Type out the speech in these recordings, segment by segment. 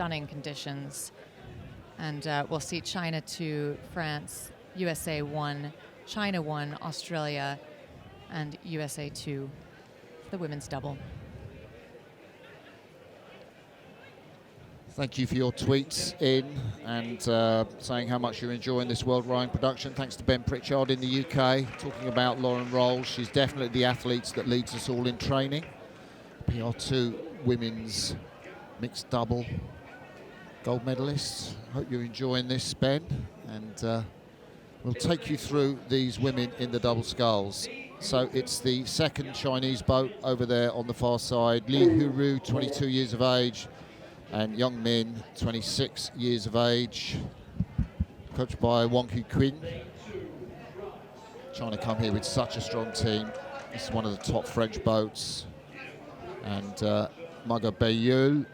stunning conditions. And we'll see China 2, France, USA 1, China 1, Australia, and USA 2 for the women's double. Thank you for your tweets in and saying how much you're enjoying this World Rowing production. Thanks to Ben Pritchard in the UK, talking about Lauren Rolls. She's definitely the athlete that leads us all in training. PR2 women's mixed double gold medalists. Hope you're enjoying this, Ben. And we'll take you through these women in the double sculls. So it's the second Chinese boat over there on the far side. Li Huru, 22 years of age. And Young Min, 26 years of age, coached by Wang Hu-Quinn. Trying to come here with such a strong team. This is one of the top French boats. And Margot Bayeux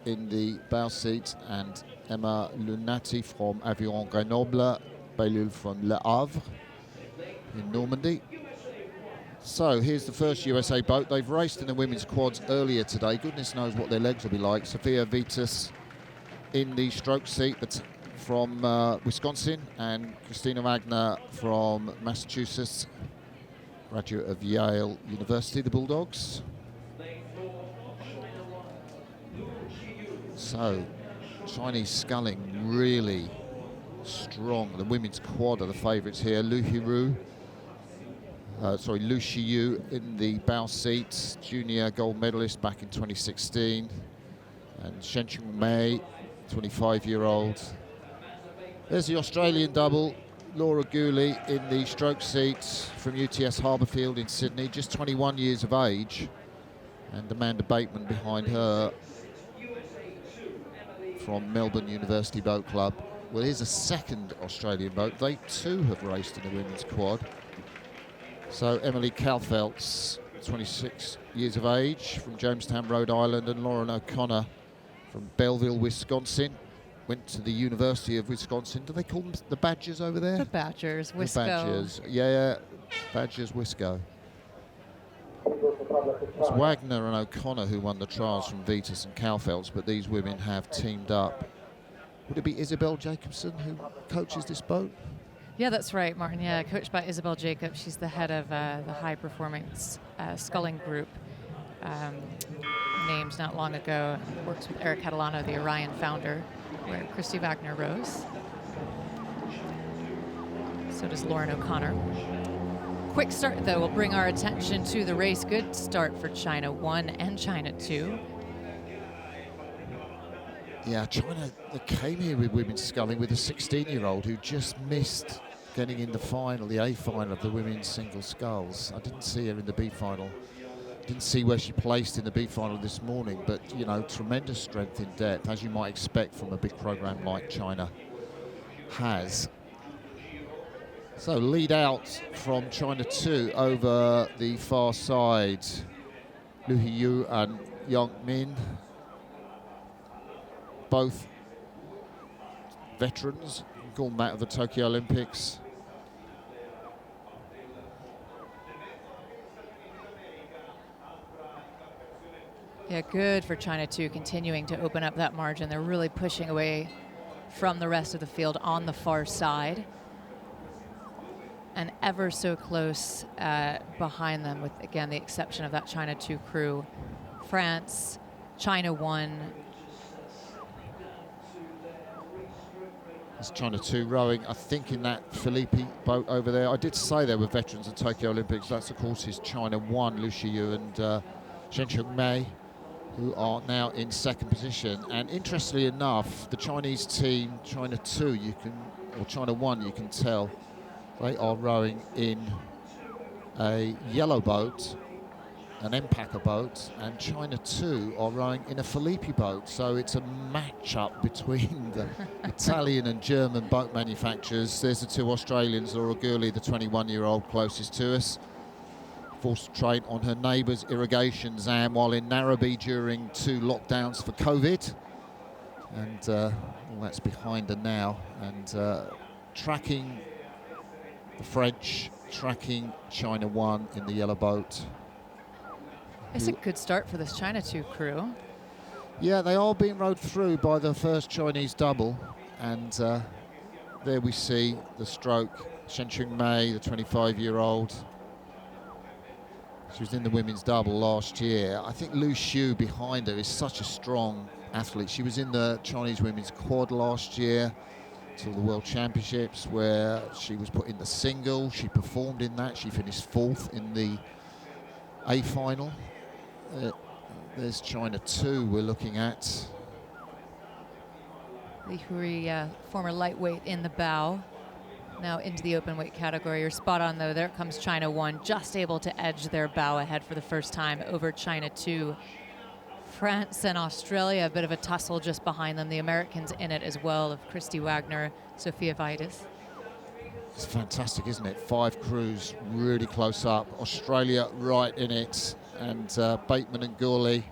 in the bow seat, and Emma Lunati from Aviron Grenoble, Bayeux from Le Havre in Normandy. So here's the first USA boat. They've raced in the women's quads earlier today. Goodness knows what their legs will be like. Sophia Vitas in the stroke seat from Wisconsin, and Christina Wagner from Massachusetts, graduate of Yale University, the Bulldogs. So Chinese sculling really strong. The women's quad are the favourites here. Lu Xiyu in the bow seat, junior gold medalist back in 2016. And Shen Chung Mei, 25-year-old. There's the Australian double, Laura Gooley in the stroke seat from UTS Harbourfield in Sydney, just 21 years of age. And Amanda Bateman behind her from Melbourne University Boat Club. Well, here's a second Australian boat. They too have raced in the women's quad. So Emily Calfeltz, 26 years of age, from Jamestown, Rhode Island, and Lauren O'Connor from Belleville, Wisconsin. Went to the University of Wisconsin. Do they call them the Badgers over there? The Badgers, Wisco. The Badgers, yeah, Badgers, Wisco. It's Wagner and O'Connor who won the trials from Vitas and Calfeltz, but these women have teamed up. Would it be Isabel Jacobson who coaches this boat? Yeah, that's right, Martin. Yeah, coached by Isabel Jacobs. She's the head of the high performance sculling group. Named not long ago, works with Eric Catalano, the Orion founder, where Christy Wagner rose. So does Lauren O'Connor. Quick start, though, will bring our attention to the race. Good start for China 1 and China 2. Yeah, China came here with women's sculling with a 16-year-old who just missed getting in the final, the A final of the women's single sculls. I didn't see her in the B final. Didn't see where she placed in the B final this morning, but, you know, tremendous strength in depth, as you might expect from a big program like China has. So lead out from China 2 over the far side. Lu Hiyu and Yang Min, both veterans, gold medal of the Tokyo Olympics. Yeah, good for China 2, continuing to open up that margin. They're really pushing away from the rest of the field on the far side. And ever so close behind them, with, again, the exception of that China 2 crew. France, China 1. It's China 2 rowing, I think, in that Filippi boat over there. I did say there were veterans of Tokyo Olympics. That's, of course, is China 1, Lu Xiyu and Shen Chung Mei, who are now in second position. And interestingly enough, the Chinese team, China 2, or China 1, you can tell, they are rowing in a yellow boat, an Empacher boat, and China 2 are rowing in a Filippi boat. So it's a match-up between the Italian and German boat manufacturers. There's the two Australians, Laura Gooley, the 21-year-old closest to us, forced to train on her neighbour's irrigation zam while in Narrabee during 2 lockdowns for COVID. And all that's behind her now. And tracking the French, tracking China 1 in the yellow boat. It's a good start for this China 2 crew. Yeah, they are being rode through by the first Chinese double, and there we see the stroke. Shen Mei, the 25-year-old. She was in the women's double last year. I think Lu Xiu behind her is such a strong athlete. She was in the Chinese women's quad last year till the World Championships, where she was put in the single. She performed in that. She finished 4th in the A final. There's China 2 we're looking at. Li Hui, former lightweight in the bow, now into the open weight category. You're spot on, though. There comes China 1, just able to edge their bow ahead for the first time over China 2. France and Australia, a bit of a tussle just behind them. The Americans in it as well, of Christy Wagner, Sophia Vitus. It's fantastic, isn't it? 5 crews really close up. Australia right in it, and Bateman and Gourley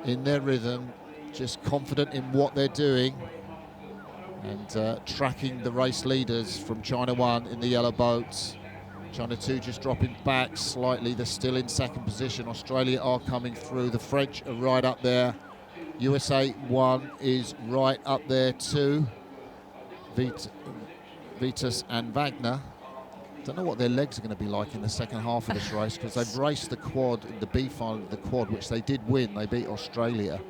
in their rhythm, just confident in what they're doing, and tracking the race leaders from China 1 in the yellow boats. China 2 just dropping back slightly. They're still in second position. Australia are coming through. The French are right up there. USA 1 is right up there too. Vitus and Wagner. Don't know what their legs are going to be like in the second half of this race, because they've raced the quad in the B final of the quad, which they did win. They beat Australia,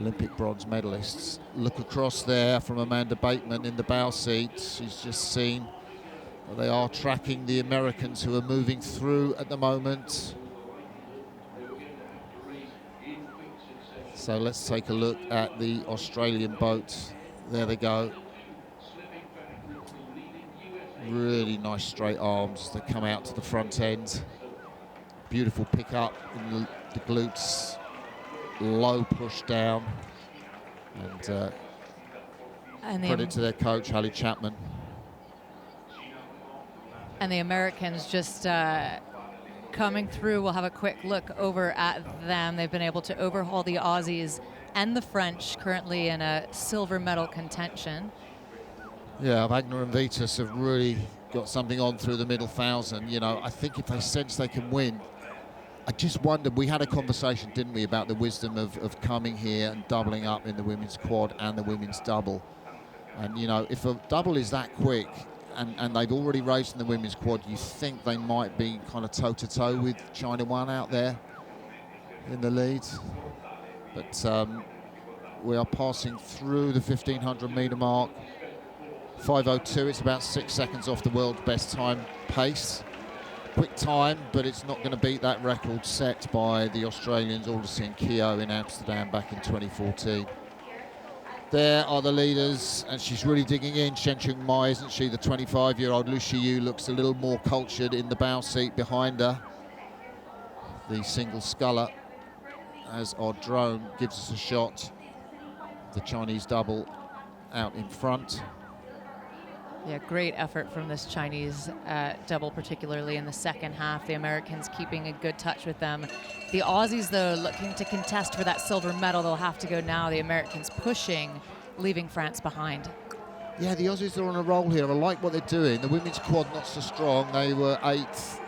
Olympic bronze medalists. Look across there from Amanda Bateman in the bow seat. She's just seen that they are tracking the Americans, who are moving through at the moment. So let's take a look at the Australian boat. There they go. Really nice straight arms that come out to the front end. Beautiful pick up in the glutes. Low push down. And credit to their coach, Hallie Chapman. And the Americans just coming through. We'll have a quick look over at them. They've been able to overhaul the Aussies and the French, currently in a silver medal contention. Yeah, Wagner and Vitus have really got something on through the middle 1,000. You know, I think if they sense they can win, I just wondered, we had a conversation, didn't we, about the wisdom of coming here and doubling up in the women's quad and the women's double. And, you know, if a double is that quick and they've already raced in the women's quad, you think they might be kind of toe-to-toe with China 1 out there in the lead. But we are passing through the 1,500 metre mark. 5:02, it's about 6 seconds off the world's best time pace. Quick time, but it's not going to beat that record set by the Australians, Alderson and Keogh in Amsterdam back in 2014. There are the leaders, and she's really digging in, Shen Mei, isn't she? The 25-year-old Lu Xiu looks a little more cultured in the bow seat behind her. The single sculler, as our drone gives us a shot. The Chinese double out in front. Yeah, great effort from this Chinese double, particularly in the second half. The Americans keeping a good touch with them. The Aussies, though, looking to contest for that silver medal. They'll have to go now. The Americans pushing, leaving France behind. Yeah, the Aussies are on a roll here. I like what they're doing. The women's quad not so strong. They were 8th,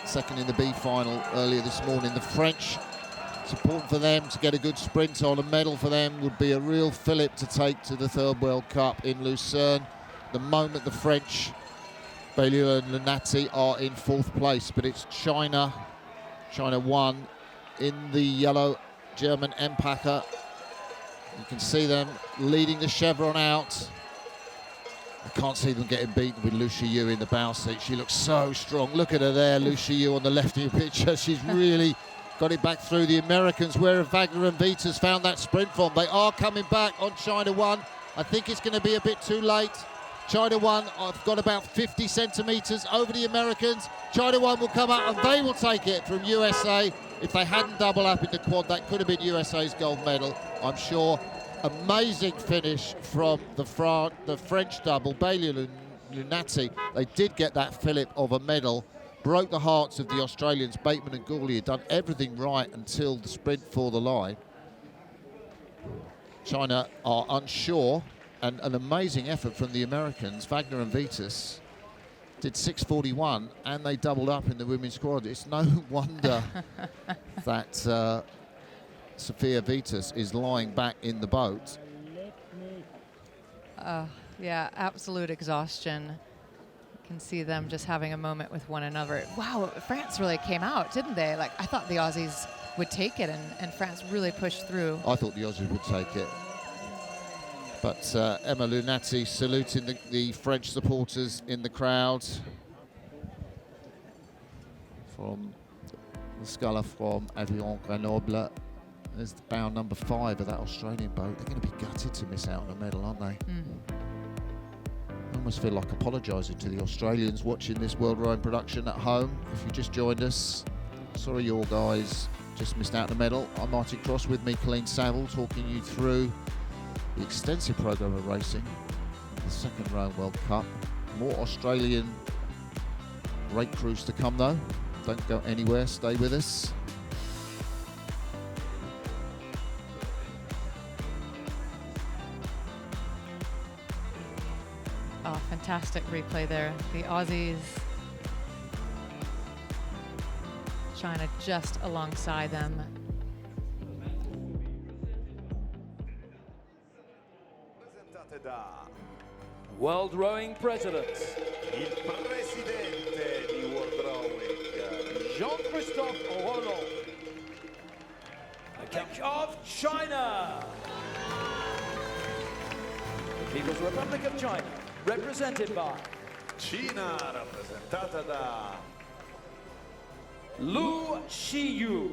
second in the B final earlier this morning. The French, it's important for them to get a good sprint on. A medal for them would be a real fillip to take to the 3rd World Cup in Lucerne. The moment the French, Baillieu and Lunati, are in 4th place, but it's China 1 in the yellow German Empacher. You can see them leading the chevron out. I can't see them getting beaten with Lu Xiu in the bow seat. She looks so strong. Look at her there, Lu Xiu on the left of the picture. She's really got it back through. The Americans, where have Wagner and Vitus found that sprint from? They are coming back on China 1. I think it's going to be a bit too late. China 1, I've got about 50 centimetres over the Americans. China 1 will come out and they will take it from USA. If they hadn't double up in the quad, that could have been USA's gold medal, I'm sure. Amazing finish from the French double, Baillieu Lunati. They did get that fillip of a medal, broke the hearts of the Australians. Bateman and Gourley had done everything right until the sprint for the line. China are unsure. And an amazing effort from the Americans. Wagner and Vitus did 6:41, and they doubled up in the women's squad. It's no wonder that Sofia Vitas is lying back in the boat. Yeah, absolute exhaustion. You can see them just having a moment with one another. Wow, France really came out, didn't they? Like, I thought the Aussies would take it, and France really pushed through. I thought the Aussies would take it. But Emma Lunati saluting the French supporters in the crowd. From the sculler from Avion Grenoble. There's the bow number 5 of that Australian boat. They're going to be gutted to miss out on a medal, aren't they? I almost feel like apologising to the Australians watching this World Rowing production at home. If you just joined us, sorry your guys just missed out on a medal. I'm Martin Cross, with me Colleen Saville, talking you through the extensive programme of racing, the second Rowing World Cup. More Australian rake crews to come though. Don't go anywhere, stay with us. Oh, fantastic replay there. The Aussies, China just alongside them. World Rowing President, Il presidente di World Rowing, Jean-Christophe Rolland. The King of China. The People's Republic of China, represented by Cina rappresentata da Lu Shiyu.